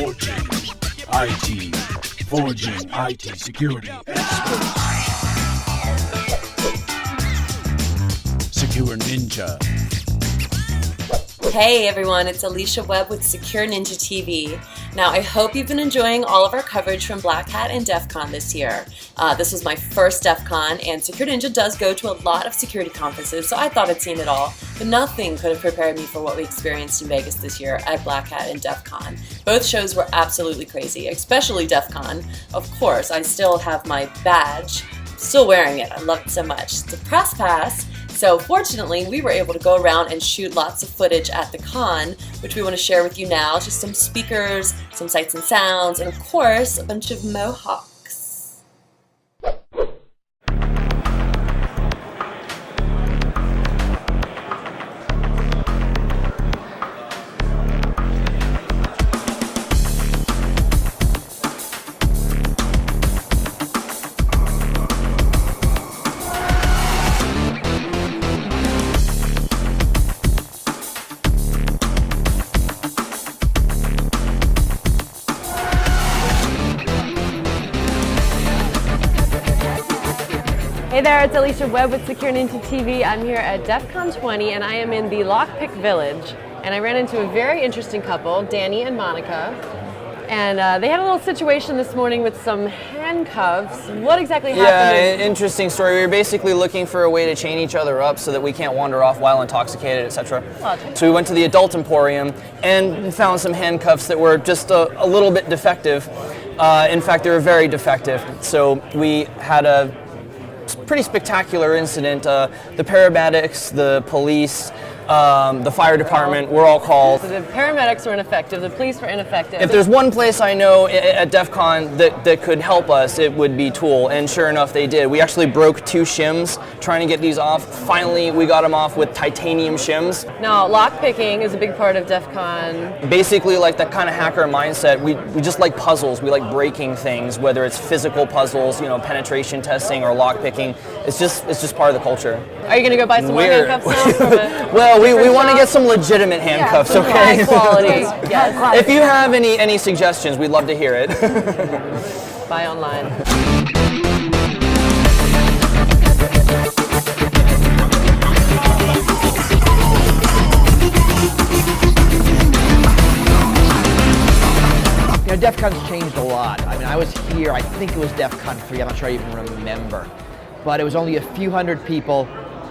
Forging IT. Forging IT security experts. SecureNinja. Hey everyone, it's Alicia Webb with SecureNinjaTV. Now I hope you've been enjoying all of our coverage from Black Hat and DEFCON this year. This was my first DEFCON, and SecureNinja does go to a lot of security conferences, so I thought I'd seen it all, but nothing could have prepared me for what we experienced in Vegas this year at Black Hat and DEFCON. Both shows were absolutely crazy, especially DEFCON. Of course, I still have my badge, still wearing it, I love it so much. It's a press pass. So fortunately, we were able to go around and shoot lots of footage at the con, which we want to share with you now. Just some speakers, some sights and sounds, and of course, a bunch of Mohawks. Hey there, it's Alicia Webb with SecureNinjaTV. I'm here at DEFCON 20 and I am in the Lockpick Village. And I ran into a very interesting couple, Danny and Monica. And they had a little situation this morning with some handcuffs. What exactly happened? Yeah, interesting story. We were basically looking for a way to chain each other up so that we can't wander off while intoxicated, etc. So we went to the adult emporium and found some handcuffs that were just a little bit defective. In fact, they were very defective. So we had a pretty spectacular incident. The paramedics, the police, the fire department were all called. So the paramedics were ineffective, the police were ineffective. If there's one place I know at DEFCON that could help us, it would be Tool, and sure enough they did. We actually broke 2 shims trying to get these off. Finally we got them off with titanium shims. Now lockpicking is a big part of DEFCON. Basically like that kind of hacker mindset, we just like puzzles, we like breaking things, whether it's physical puzzles, penetration testing or lockpicking. It's just part of the culture. Are you going to go buy some more handcuffs now from a Well, we want to get some legitimate handcuffs, okay? High quality, yes. If you have any suggestions, we'd love to hear it. Buy online. DEFCON's changed a lot. I mean, I was here, I think it was DEFCON 3, I'm not sure I even remember. But it was only a few hundred people.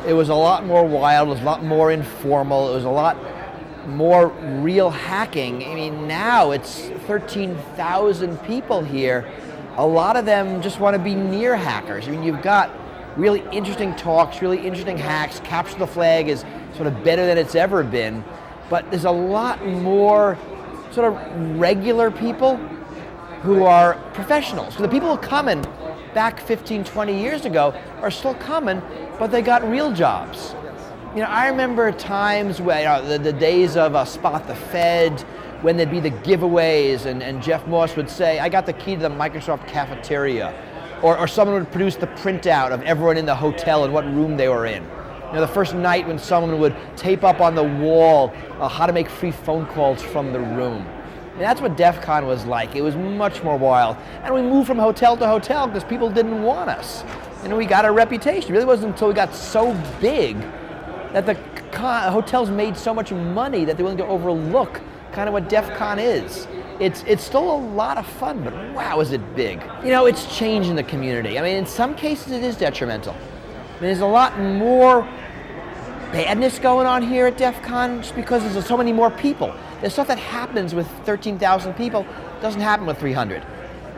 It was a lot more wild, it was a lot more informal, it was a lot more real hacking. I mean, now it's 13,000 people here. A lot of them just want to be near hackers. I mean, you've got really interesting talks, really interesting hacks. Capture the Flag is sort of better than it's ever been. But there's a lot more sort of regular people who are professionals. So the people who come in back 15, 20 years ago are still coming, but they got real jobs. I remember times where the days of Spot the Fed, when there'd be the giveaways and Jeff Moss would say, I got the key to the Microsoft cafeteria. Or someone would produce the printout of everyone in the hotel and what room they were in. The first night when someone would tape up on the wall how to make free phone calls from the room. And that's what DEFCON was like. It was much more wild. And we moved from hotel to hotel because people didn't want us. We got a reputation. It really wasn't until we got so big that the hotels made so much money that they're willing to overlook kind of what DEFCON is. It's still a lot of fun, but wow, is it big. It's changing the community. I mean, in some cases it is detrimental. There's a lot more badness going on here at DEFCON just because there's so many more people. There's stuff that happens with 13,000 people, doesn't happen with 300.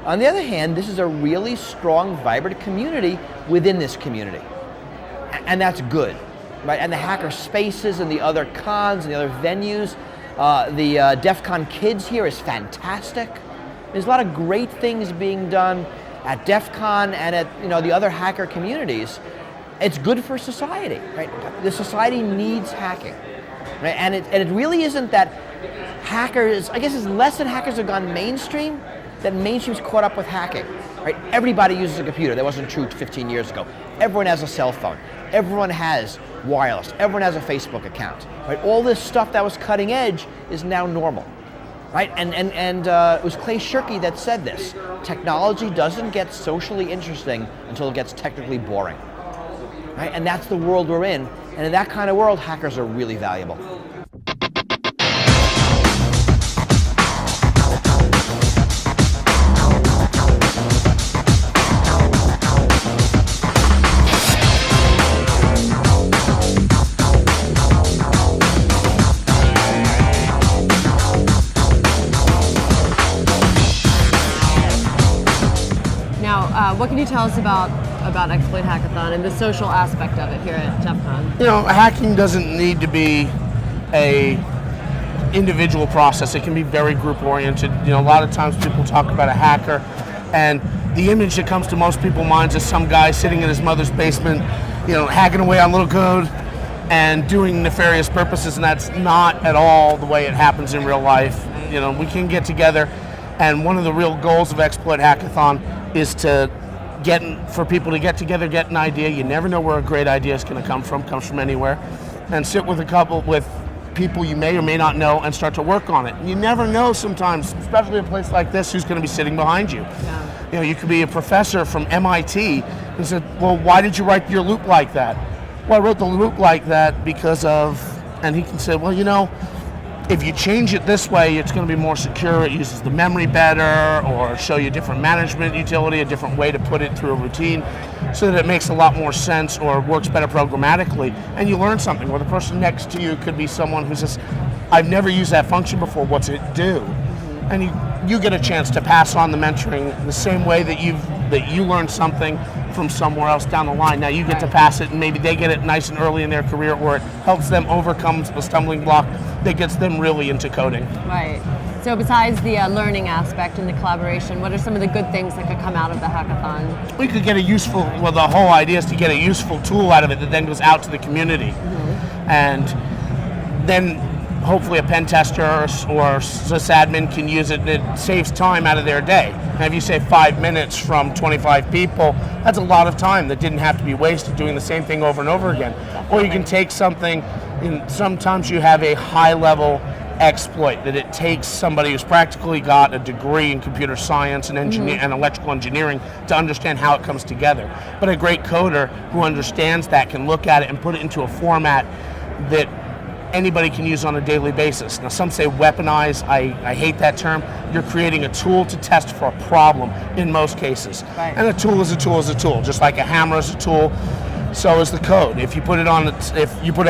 On the other hand, this is a really strong, vibrant community within this community. And that's good, right? And the hacker spaces and the other cons and the other venues, the DEFCON Kids here is fantastic. There's a lot of great things being done at DEFCON and at the other hacker communities. It's good for society, right? The society needs hacking, right? And it really isn't that hackers, I guess it's less that hackers have gone mainstream, that mainstream's caught up with hacking, right? Everybody uses a computer. That wasn't true 15 years ago. Everyone has a cell phone. Everyone has wireless. Everyone has a Facebook account, right? All this stuff that was cutting edge is now normal. right? And it was Clay Shirky that said this. Technology doesn't get socially interesting until it gets technically boring, right? And that's the world we're in. And in that kind of world, hackers are really valuable. What can you tell us about Xploit Hackathon and the social aspect of it here at DEFCON? You know, hacking doesn't need to be a individual process. It can be very group oriented. You know, a lot of times people talk about a hacker, and the image that comes to most people's minds is some guy sitting in his mother's basement, you know, hacking away on little code and doing nefarious purposes, and that's not at all the way it happens in real life. You know, we can get together, and one of the real goals of Xploit Hackathon is for people to get together, get an idea. You never know where a great idea is going to come from. Comes from anywhere, and sit with with people you may or may not know and start to work on it. You never know sometimes, especially a place like this, who's going to be sitting behind you. Yeah. You know, you could be a professor from MIT and said, "Well, why did you write your loop like that?" Well, I wrote the loop like that because of, and he can say, "Well, you know, if you change it this way, it's going to be more secure. It uses the memory better, or show you a different management utility, a different way to put it through a routine, so that it makes a lot more sense or works better programmatically." And you learn something. Or the person next to you could be someone who says, "I've never used that function before. What's it do?" And you get a chance to pass on the mentoring the same way that you learned something from somewhere else down the line. Now you get to pass it, and maybe they get it nice and early in their career, or it helps them overcome a stumbling block that gets them really into coding. Right. So besides the learning aspect and the collaboration, what are some of the good things that could come out of the hackathon? We could get the whole idea is to get a useful tool out of it that then goes out to the community. Mm-hmm. And then hopefully a pen tester or sysadmin can use it, and it saves time out of their day. And if you save 5 minutes from 25 people, that's a lot of time that didn't have to be wasted doing the same thing over and over again. Definitely. Or you can take something, and sometimes you have a high-level exploit that it takes somebody who's practically got a degree in computer science and and electrical engineering to understand how it comes together. But a great coder who understands that can look at it and put it into a format that anybody can use on a daily basis. Now some say weaponize, I hate that term. You're creating a tool to test for a problem in most cases. Right. And a tool is a tool is a tool, just like a hammer is a tool, so is the code. If you put a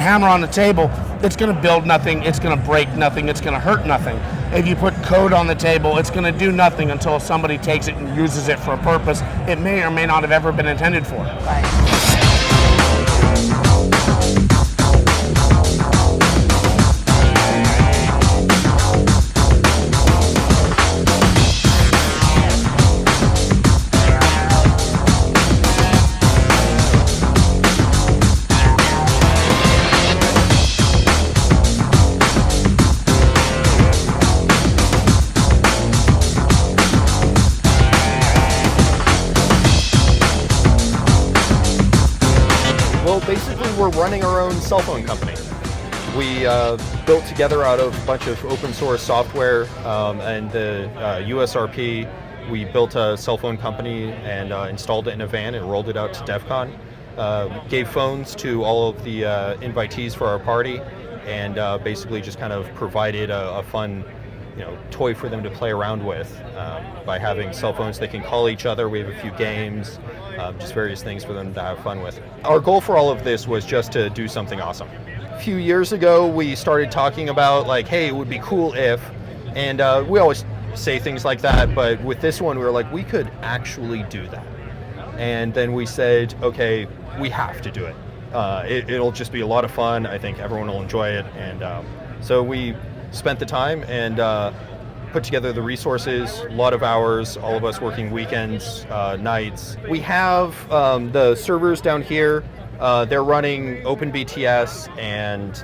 hammer on the table, it's going to build nothing, it's going to break nothing, it's going to hurt nothing. If you put code on the table, it's going to do nothing until somebody takes it and uses it for a purpose it may or may not have ever been intended for. Right. Basically, we're running our own cell phone company. We built together out of a bunch of open source software and the USRP. We built a cell phone company and installed it in a van and rolled it out to DEFCON. Gave phones to all of the invitees for our party, and basically just kind of provided a fun, toy for them to play around with by having cell phones they can call each other. We have a few games, just various things for them to have fun with. Our goal for all of this was just to do something awesome. A few years ago, we started talking about hey, it would be cool if, and we always say things like that, but with this one, we were like, we could actually do that. And then we said, okay, we have to do it. It'll just be a lot of fun. I think everyone will enjoy it. And so we spent the time and put together the resources, a lot of hours, all of us working weekends, nights. We have the servers down here. They're running OpenBTS and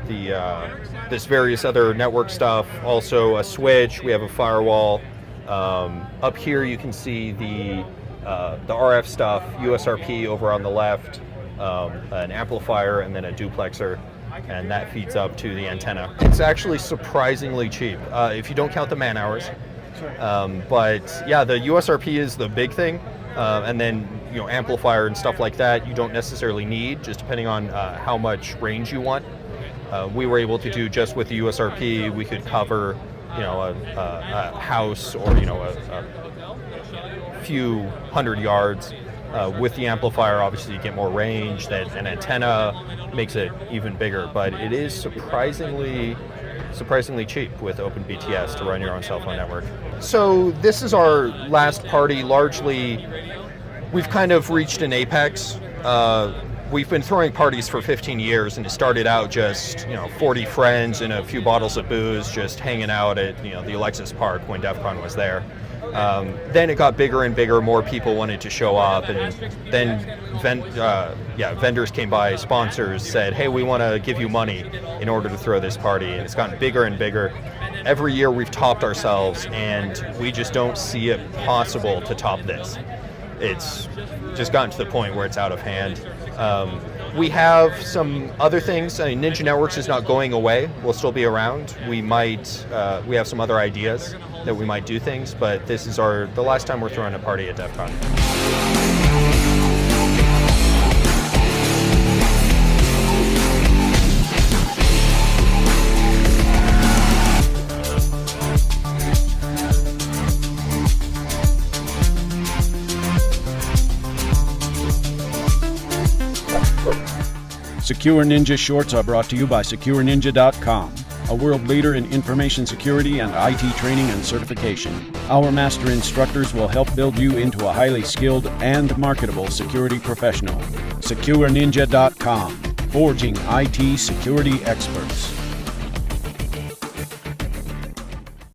this various other network stuff. Also a switch. We have a firewall. Up here you can see the RF stuff, USRP over on the left, an amplifier, and then a duplexer. and that feeds up to the antenna. It's actually surprisingly cheap if you don't count the man hours. But yeah, the USRP is the big thing, and then amplifier and stuff like that you don't necessarily need, just depending on how much range you want. We were able to do just with the USRP, we could cover a house or a few hundred yards. With the amplifier, obviously you get more range. That an antenna makes it even bigger, but it is surprisingly cheap with OpenBTS to run your own cell phone network. So this is our last party. Largely, we've kind of reached an apex. We've been throwing parties for 15 years, and it started out just 40 friends and a few bottles of booze, just hanging out at the Alexis Park when DEF CON was there. Then it got bigger and bigger, more people wanted to show up, and then vendors came by, sponsors said, hey, we want to give you money in order to throw this party, and it's gotten bigger and bigger. Every year we've topped ourselves, and we just don't see it possible to top this. It's just gotten to the point where it's out of hand. We have some other things. I mean, Ninja Networks is not going away. We'll still be around. We have some other ideas that we might do things, but this is the last time we're throwing a party at DEF CON. Secure Ninja Shorts are brought to you by SecureNinja.com, a world leader in information security and IT training and certification. Our master instructors will help build you into a highly skilled and marketable security professional. SecureNinja.com, forging IT security experts.